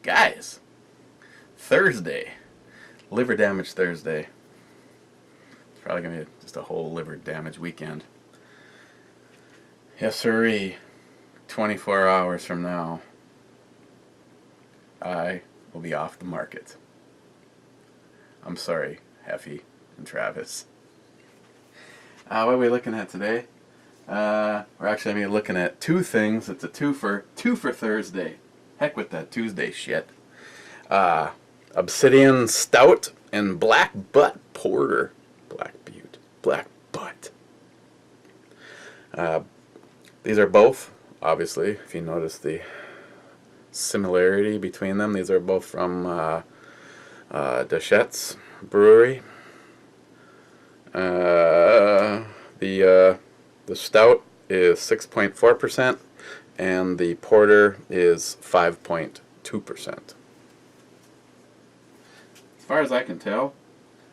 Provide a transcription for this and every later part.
Guys, Thursday. Liver damage Thursday. It's probably going to be just a whole liver damage weekend. Yes, sirree. 24 hours from now, I will be off the market. I'm sorry, Heffy and Travis. What are we looking at today? We're actually going to be looking at two things. It's a two for Thursday. Heck with that Tuesday shit. Obsidian Stout and Black Butte Porter. Black Butte. Black Butte. These are both, obviously, if you notice the similarity between them, these are both from Deschutes Brewery. The Stout is 6.4% and the Porter is 5.2%. As far as I can tell,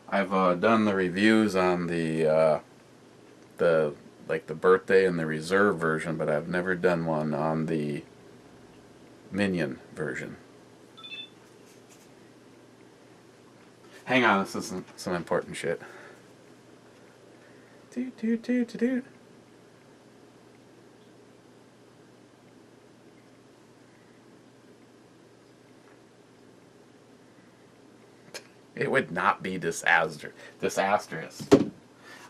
I've done the reviews on the birthday and the reserve version, but I've never done one on the minion version. Hang on, this is some important shit. Doot. It would not be disastrous. I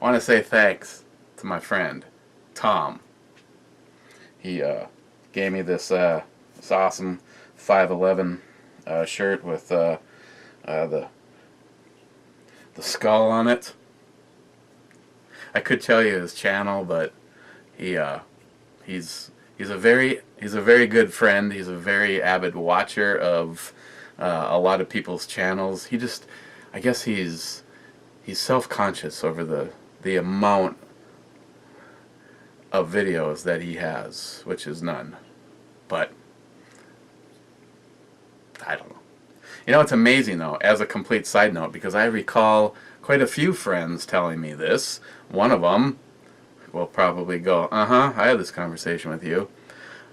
want to say thanks to my friend Tom. He gave me this awesome 511 shirt with the skull on it. I could tell you his channel, but he's a very good friend. He's a very avid watcher of a lot of people's channels. I guess he's self-conscious over the amount of videos that he has, which is none. But I don't know. You know, it's amazing though, as a complete side note, because I recall quite a few friends telling me this. One of them will probably go, I had this conversation with you.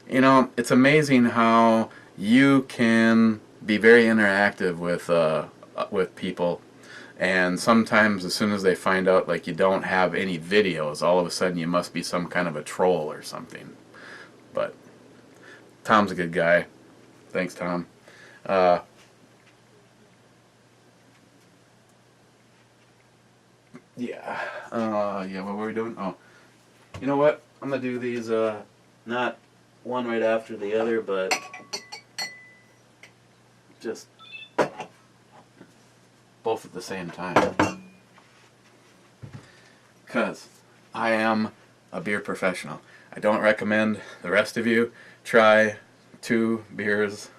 You know, it's amazing how you can be very interactive with people, and sometimes as soon as they find out like you don't have any videos, all of a sudden you must be some kind of a troll or something. But Tom's a good guy. Thanks, Tom. What were we doing? Oh, you know what? I'm gonna do these not one right after the other, but just both at the same time. Because I am a beer professional. I don't recommend the rest of you try 2 beers.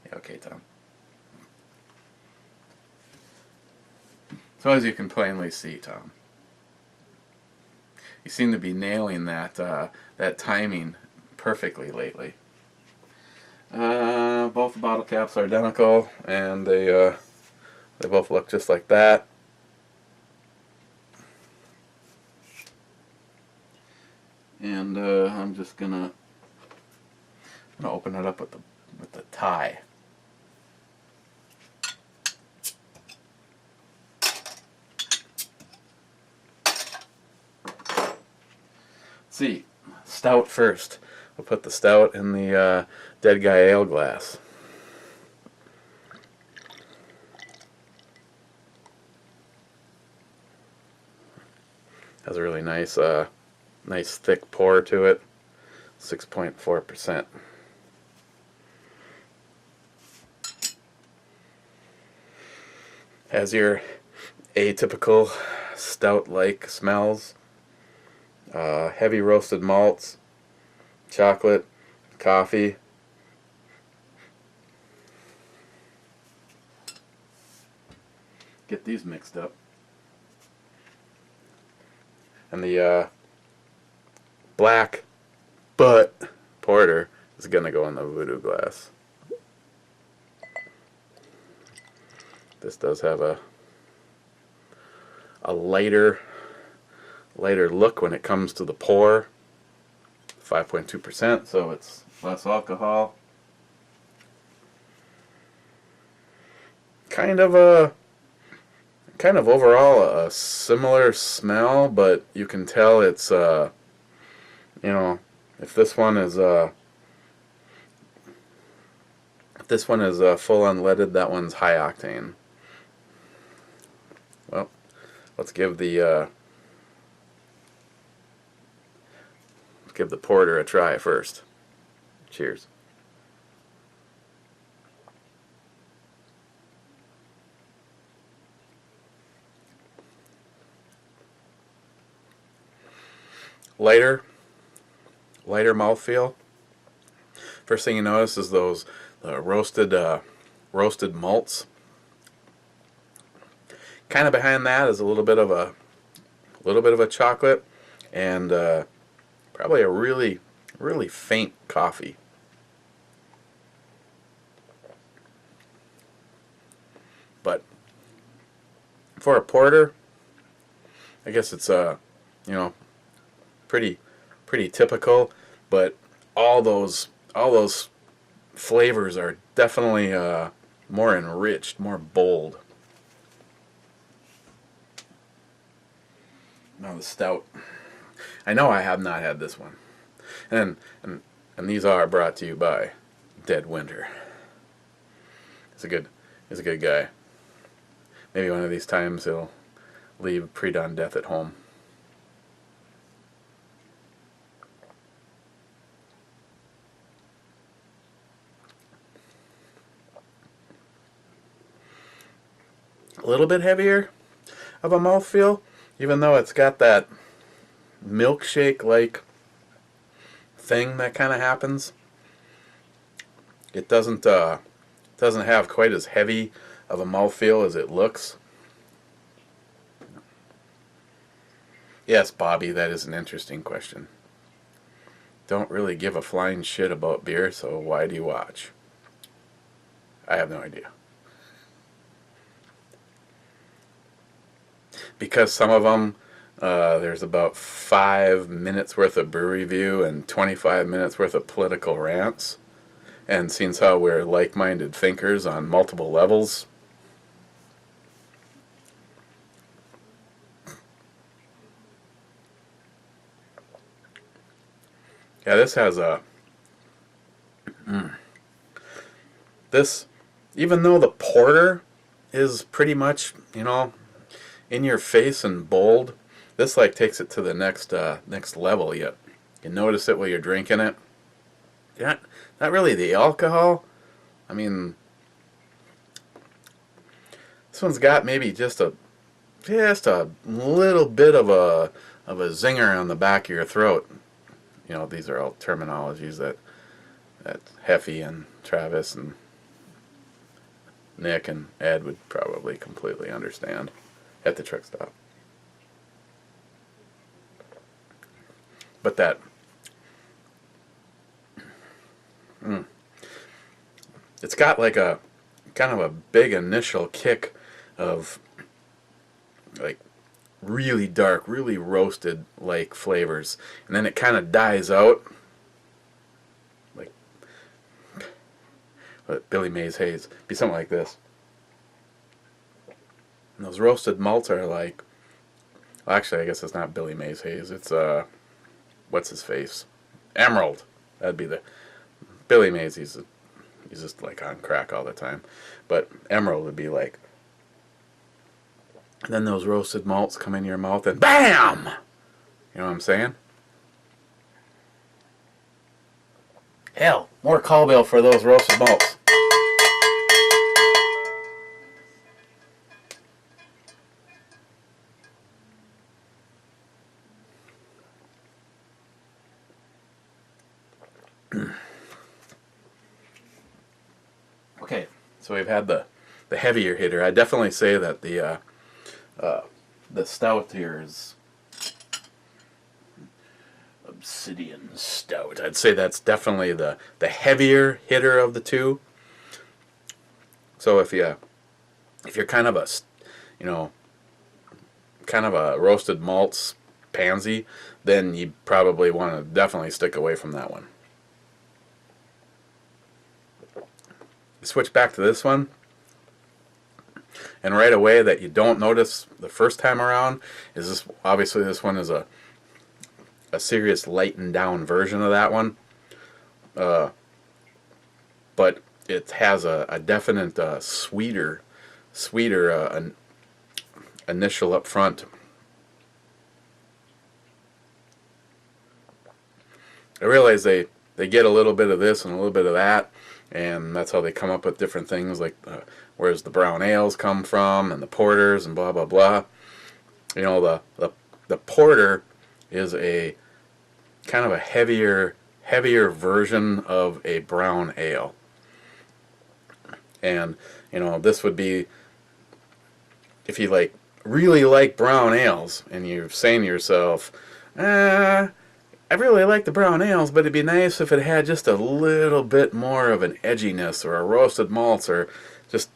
Yeah, okay, Tom. So as you can plainly see, Tom, you seem to be nailing that timing perfectly lately. Both the bottle caps are identical, and they both look just like that. And I'm just gonna open it up with the tie. See, Stout first. We'll put the Stout in the Dead Guy Ale glass. Has a really nice thick pour to it. 6.4%. Has your atypical stout-like smells. Heavy roasted malts, chocolate, coffee. Get these mixed up. And the Black Butte Porter is going to go in the voodoo glass. This does have a lighter look when it comes to the pour. 5.2%, so it's less alcohol. Kind of overall a similar smell, but you can tell it's you know, if this one is full unleaded, that one's high octane. Well, let's give the porter a try first. Cheers. Lighter mouthfeel. First thing you notice is those roasted malts. Kind of behind that is a little bit of a chocolate, and probably a really faint coffee. But for a porter, I guess it's you know, pretty typical, but all those flavors are definitely more enriched, more bold. Now the stout. I know I have not had this one, and these are brought to you by Dead Winter. He's a good guy. Maybe one of these times he'll leave pre-dawn death at home. A little bit heavier of a mouthfeel, even though it's got that milkshake-like thing that kind of happens. It doesn't have quite as heavy of a mouthfeel as it looks. Yes, Bobby, that is an interesting question. Don't really give a flying shit about beer, so why do you watch? I have no idea. Because some of them, there's about 5 minutes worth of brew review and 25 minutes worth of political rants. And since how we're like-minded thinkers on multiple levels, yeah, this has a this, even though the porter is pretty much, you know, in your face and bold, this like takes it to the next level. Yet you notice it while you're drinking it. Yeah, not really the alcohol. I mean, this one's got maybe just a little bit of a zinger on the back of your throat. You know, these are all terminologies that Heffy and Travis and Nick and Ed would probably completely understand at the truck stop. But that it's got like a kind of a big initial kick of like really dark, really roasted like flavors, and then it kind of dies out like Billy Mays Haze. Be something like this. And those roasted malts are like, well, actually I guess it's not Billy Mays Haze, it's what's his face? Emerald. That'd be the Billy Mays. He's just like on crack all the time. But Emerald would be like, and then those roasted malts come in your mouth and BAM! You know what I'm saying? Hell, more call bill for those roasted malts. Okay, so we've had the heavier hitter. I definitely say that the stout here is Obsidian Stout. I'd say that's definitely the heavier hitter of the two. So if you're kind of a roasted malts pansy, then you probably want to definitely stick away from that one. Switch back to this one, and right away that you don't notice the first time around is this. Obviously, this one is a serious lightened down version of that one, but it has a definite sweeter initial up front. I realize they get a little bit of this and a little bit of that, and that's how they come up with different things, like where's the brown ales come from and the porters and blah blah blah. You know, the porter is a kind of a heavier version of a brown ale, and you know, this would be, if you really like brown ales and you're saying to yourself, I really like the brown ales, but it'd be nice if it had just a little bit more of an edginess or a roasted malts or just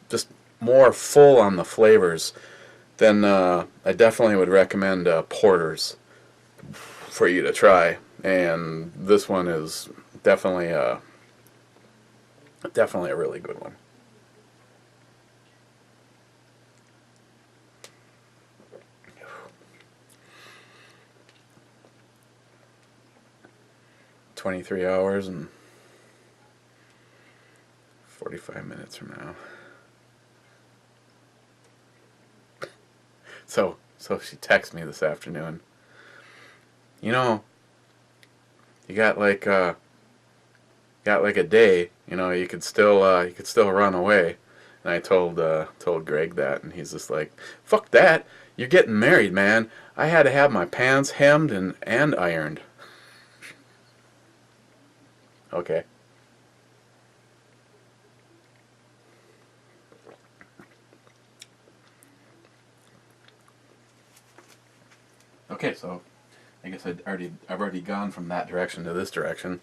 more full on the flavors, then I definitely would recommend porters for you to try. And this one is definitely a really good one. "23 hours and 45 minutes from now." So she texted me this afternoon. You know, you got like a day. You know, you could still run away. And I told Greg that, and he's just like, "Fuck that! You're getting married, man. I had to have my pants hemmed and ironed." Okay. Okay, so I guess I've already gone from that direction to this direction.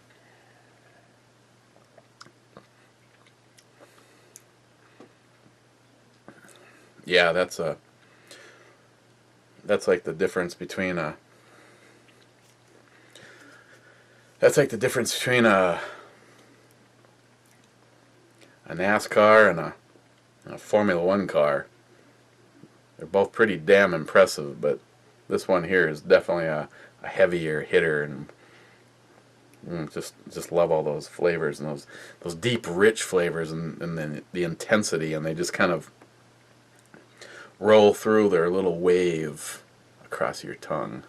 Yeah, that's like the difference between a NASCAR and a Formula One car. They're both pretty damn impressive, but this one here is definitely a heavier hitter, and just love all those flavors and those deep, rich flavors, and then the intensity, and they just kind of roll through their little wave across your tongue.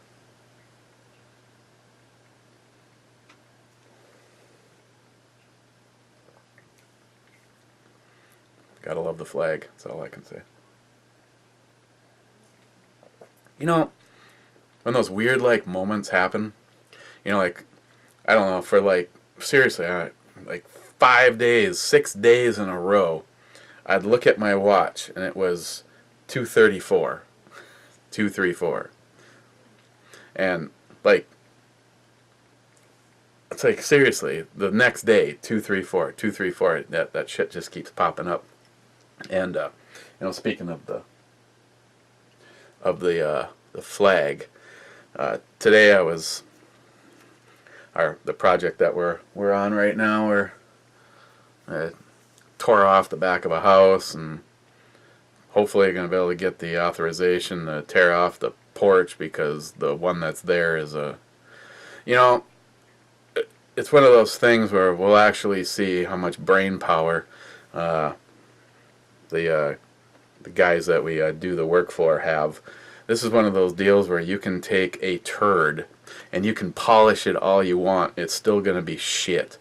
Gotta love the flag. That's all I can say. You know, when those weird moments happen, you know, I don't know, for seriously, like 5 days, 6 days in a row, I'd look at my watch and it was 2:34, 2:34, and it's like seriously, the next day 2:34, 2:34. That shit just keeps popping up. And you know, speaking of the flag, today I was the project that we're on right now. I tore off the back of a house, and hopefully going to be able to get the authorization to tear off the porch, because the one that's there is you know, it's one of those things where we'll actually see how much brain power the guys that we do the work for have. This is one of those deals where you can take a turd and you can polish it all you want, it's still going to be shit.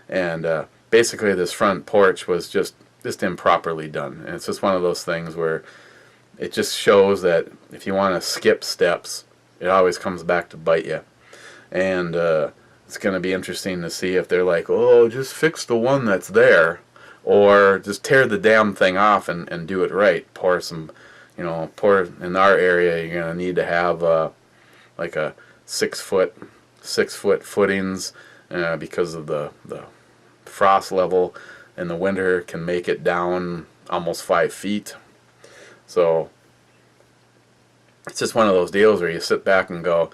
And basically this front porch was just improperly done. And it's just one of those things where it just shows that if you want to skip steps, it always comes back to bite you. And it's going to be interesting to see if they're like, "Oh, just fix the one that's there," or just tear the damn thing off and do it right. Pour some, you know, in our area, you're going to need to have like a 6 foot footings, because of the frost level in the winter can make it down almost 5 feet. So it's just one of those deals where you sit back and go,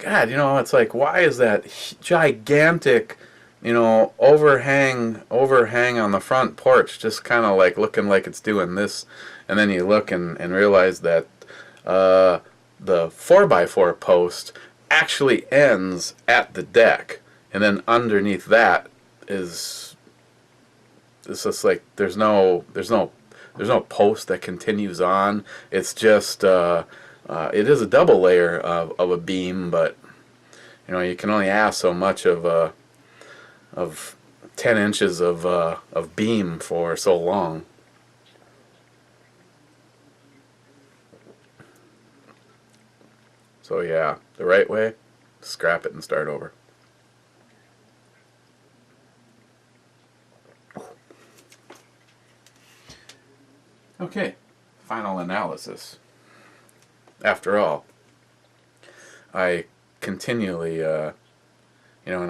God, it's like, why is that gigantic, overhang on the front porch just kind of like looking like it's doing this, and then you look and realize that the 4x4 post actually ends at the deck, and then underneath that is it's just like there's no post that continues on. It's just it is a double layer of a beam, but you can only ask so much of 10 inches of beam for so long. So yeah, the right way, scrap it and start over. Okay, final analysis. After all, I continually, and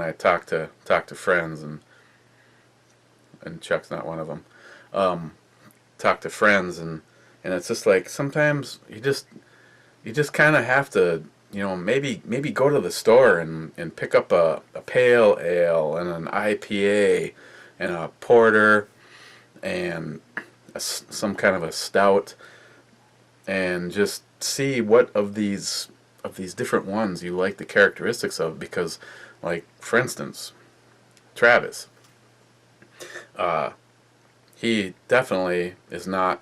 I talk to friends, and Chuck's not one of them. Talk to friends, and it's just like sometimes you just kind of have to, maybe go to the store and pick up a pale ale and an IPA and a porter and some kind of a stout, and just see what of these different ones you like the characteristics of, because, like, for instance, Travis, he definitely is not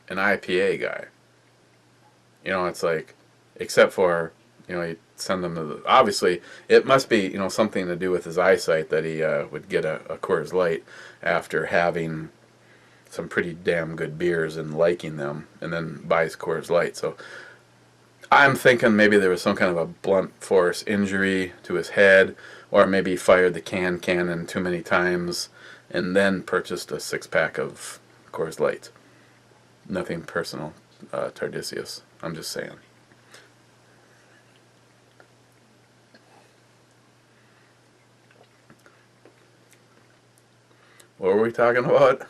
an IPA guy. It's like, except for, you send them to the, obviously, it must be, something to do with his eyesight that he would get a Coors Light after having some pretty damn good beers and liking them, and then buys Coors Light. So I'm thinking maybe there was some kind of a blunt force injury to his head, or maybe he fired the cannon too many times and then purchased a 6-pack of Coors Light. Nothing personal, Tardisius. I'm just saying. What were we talking about?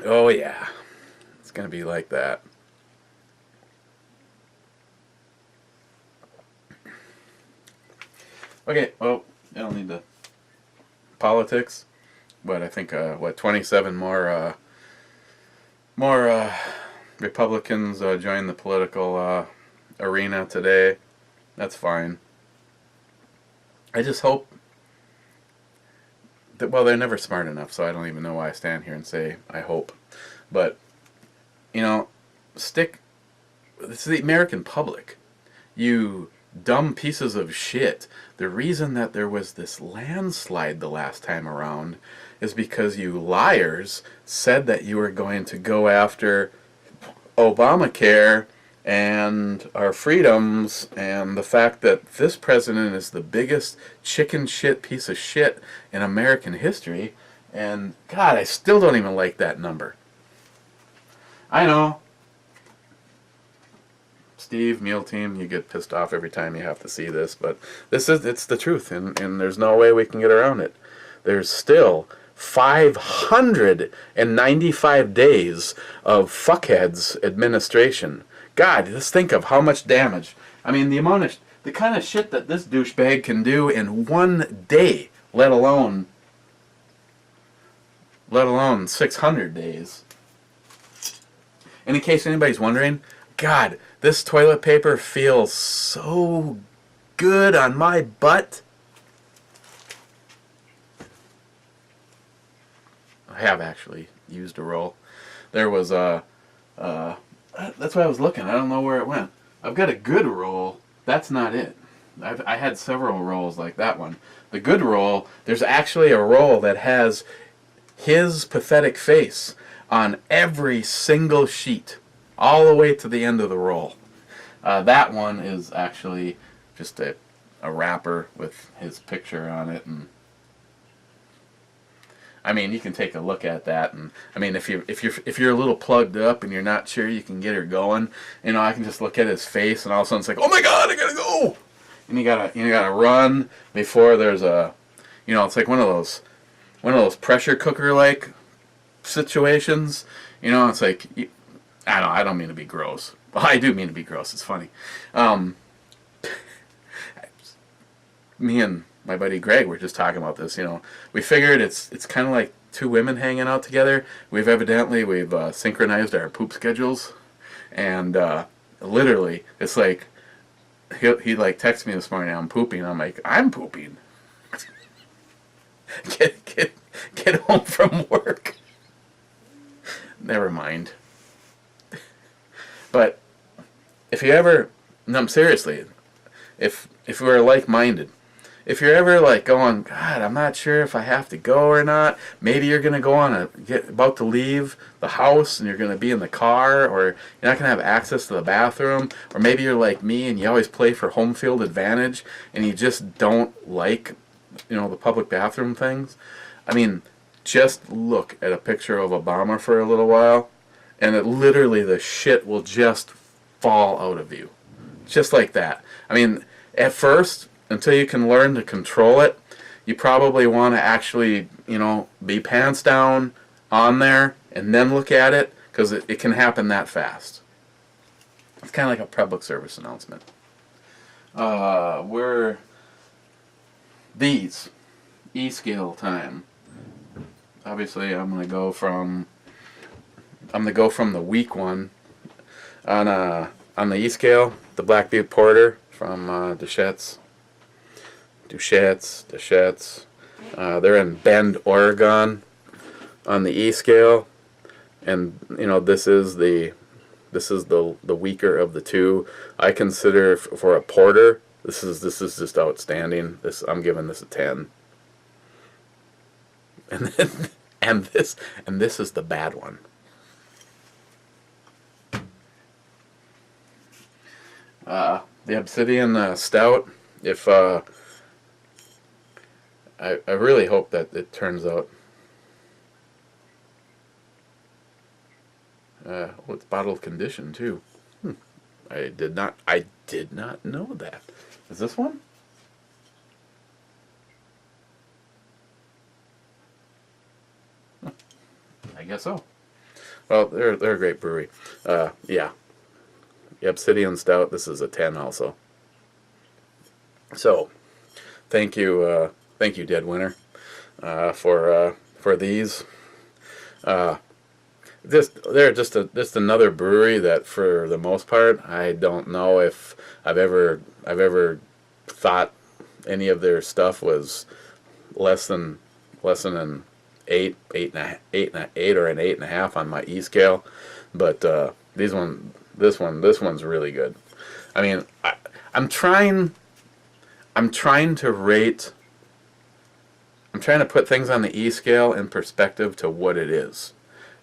Oh yeah, it's gonna be like that. Okay, well, I don't need the politics, but I think 27 more Republicans joined the political arena today. That's fine. I just hope that, well, they're never smart enough, so I don't even know why I stand here and say I hope. But, stick, this is the American public. You dumb pieces of shit. The reason that there was this landslide the last time around is because you liars said that you were going to go after Obamacare and our freedoms, and the fact that this president is the biggest chicken shit piece of shit in American history. And God, I still don't even like that number. I know, Steve, Meal Team, you get pissed off every time you have to see this, but it's the truth, and there's no way we can get around it. There's still 595 days of fuckheads administration. God, just think of how much damage. I mean, the kind of shit that this douchebag can do in one day, let alone 600 days. And in case anybody's wondering, God, this toilet paper feels so good on my butt. I have actually used a roll. There was that's why I was looking. I don't know where it went. I've got a good roll. That's not it. I had several rolls like that one. The good roll, there's actually a roll that has his pathetic face on every single sheet, all the way to the end of the roll. That one is actually just a wrapper with his picture on it, and I mean, you can take a look at that, and I mean, if you're a little plugged up and you're not sure you can get her going, I can just look at his face, and all of a sudden it's like, oh my God, I gotta go, and you gotta run before there's a, it's like one of those pressure cooker like situations, it's like, I don't mean to be gross, Well, I do mean to be gross. It's funny. Um, Me and my buddy Greg were just talking about this. We figured it's kind of like two women hanging out together. We've synchronized our poop schedules, and literally, it's like he like texted me this morning. I'm pooping. I'm like, I'm pooping. Get home from work. Never mind. But if you ever, no, seriously, if we're like-minded, if you're ever like going, God, I'm not sure if I have to go or not. Maybe you're gonna go about to leave the house and you're gonna be in the car, or you're not gonna have access to the bathroom, or maybe you're like me and you always play for home field advantage and you just don't like, the public bathroom things. I mean, just look at a picture of Obama for a little while, and literally the shit will just fall out of you, just like that. I mean, at first, until you can learn to control it, you probably want to actually, be pants down on there and then look at it, because it can happen that fast. It's kind of like a public service announcement. We're these E-scale time. Obviously, I'm gonna go from the weak one on the E-scale, the Black Butte Porter from Deschutes. They're in Bend, Oregon, on the E-scale, and this is the weaker of the two. I consider for a porter, this is just outstanding. I'm giving this a 10. And then, and this is the bad one. The Obsidian Stout. If I really hope that it turns out. It's bottled condition too. I did not know that. Is this one? I guess so. Well, they're a great brewery. Yeah. The Obsidian Stout. This is a 10 also. So, thank you, Dead Winter, for these. They're just another brewery that, for the most part, I don't know if I've ever thought any of their stuff was less than an 8 or an 8.5 on my E-scale, but this one's really good. I mean, I'm trying to put things on the E-scale in perspective to what it is.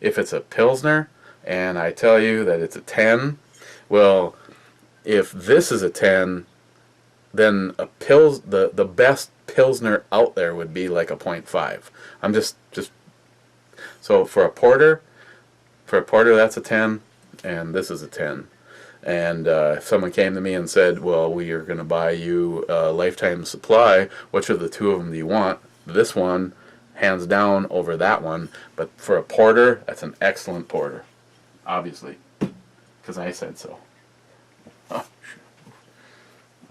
If it's a Pilsner, and I tell you that it's a 10, well, if this is a 10, then the best Pilsner out there would be like a 0.5. I'm just so for a porter, that's a 10, and this is a 10. And if someone came to me and said, well, we are going to buy you a lifetime supply, which of the two of them do you want? This one, hands down, over that one. But for a porter, that's an excellent porter, obviously, because I said so. Oh,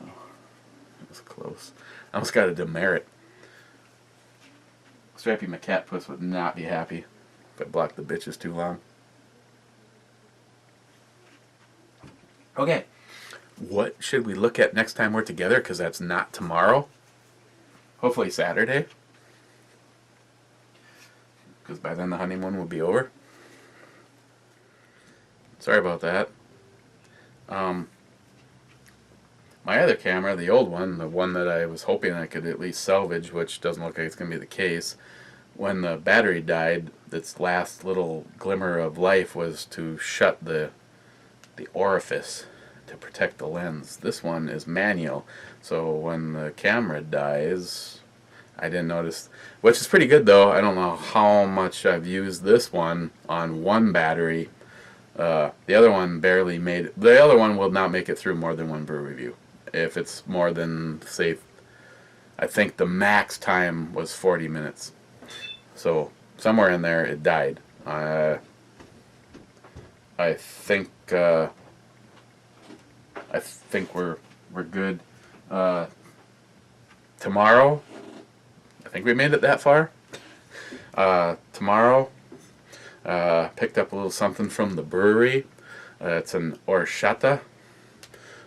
that was close. I almost got a demerit. Strappy McCatpuss would not be happy if I blocked the bitches too long. Okay, what should we look at next time we're together? Because that's not tomorrow. Hopefully Saturday. Because by then the honeymoon will be over. Sorry about that. My other camera, the old one, the one that I was hoping I could at least salvage, which doesn't look like it's going to be the case, when the battery died, its last little glimmer of life was to shut the orifice to protect the lens. This one is manual, so when the camera dies, I didn't notice, which is pretty good though. I don't know how much I've used this one on one battery. The other one barely made it. The other one will not make it through more than one brew review. If it's more than, say, I think the max time was 40 minutes. So somewhere in there it died. I think I think we're good. Tomorrow, I think we made it that far. Tomorrow, picked up a little something from the brewery. It's an horchata.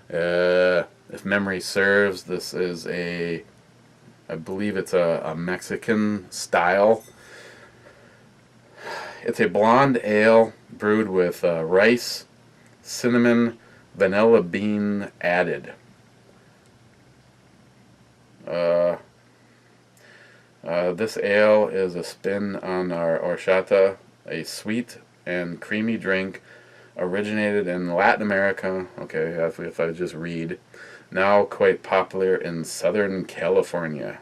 If memory serves, this is I believe it's a Mexican style. It's a blonde ale brewed with rice, cinnamon, vanilla bean added. This ale is a spin on our horchata, a sweet and creamy drink originated in Latin America. Okay, if I just read. Now quite popular in Southern California.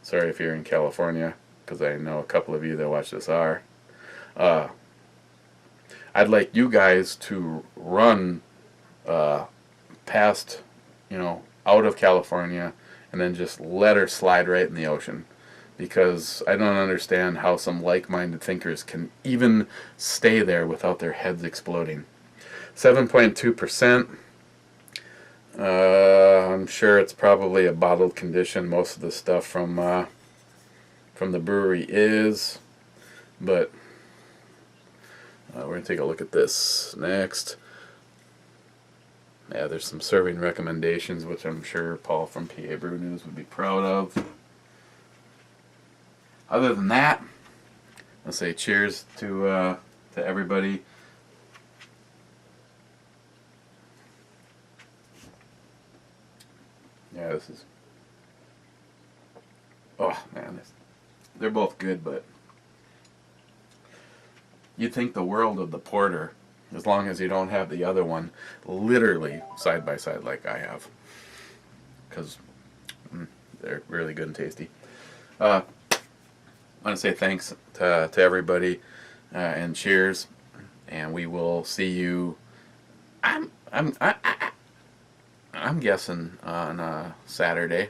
Sorry if you're in California, because I know a couple of you that watch this are. I'd like you guys to run past, out of California, and then just let her slide right in the ocean. Because I don't understand how some like-minded thinkers can even stay there without their heads exploding. 7.2%. I'm sure it's probably a bottled condition. Most of the stuff from the brewery is, but we're going to take a look at this next. Yeah, there's some serving recommendations, which I'm sure Paul from PA Brew News would be proud of. Other than that, I'll say cheers to everybody. Yeah, this is... Oh, man. They're both good, but... You'd think the world of the porter, as long as you don't have the other one literally side by side like I have. Because they're really good and tasty. I want to say thanks to everybody and cheers. And we will see you... I'm guessing on Saturday,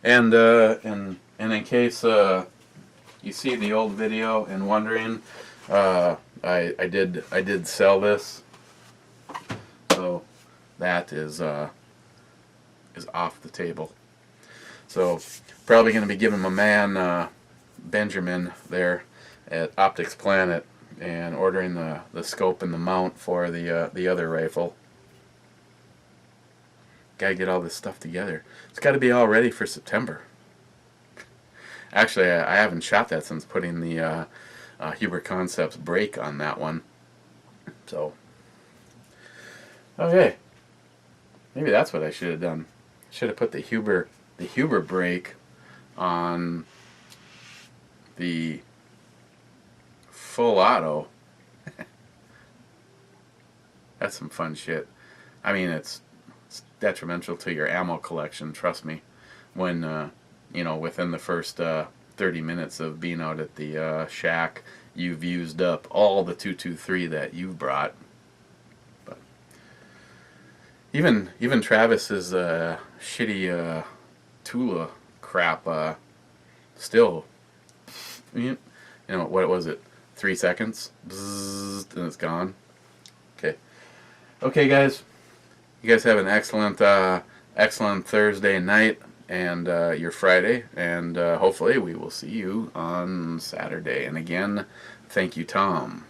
and in case you see the old video and wondering, I did sell this, so that is off the table. So probably going to be giving my man Benjamin there at Optics Planet and ordering the scope and the mount for the other rifle. Gotta get all this stuff together. It's got to be all ready for September. Actually, I haven't shot that since putting the Huber Concepts brake on that one. So, okay, maybe that's what I should have done. Should have put the Huber brake on the full auto. That's some fun shit. I mean, it's detrimental to your ammo collection, trust me, when within the first 30 minutes of being out at the shack, you've used up all the 223 that you've brought. But even Travis's shitty Tula crap still, what was it, 3 seconds, bzzzt, and it's gone. Okay guys, you guys have an excellent Thursday night and your Friday, and hopefully we will see you on Saturday. And again, thank you, Tom.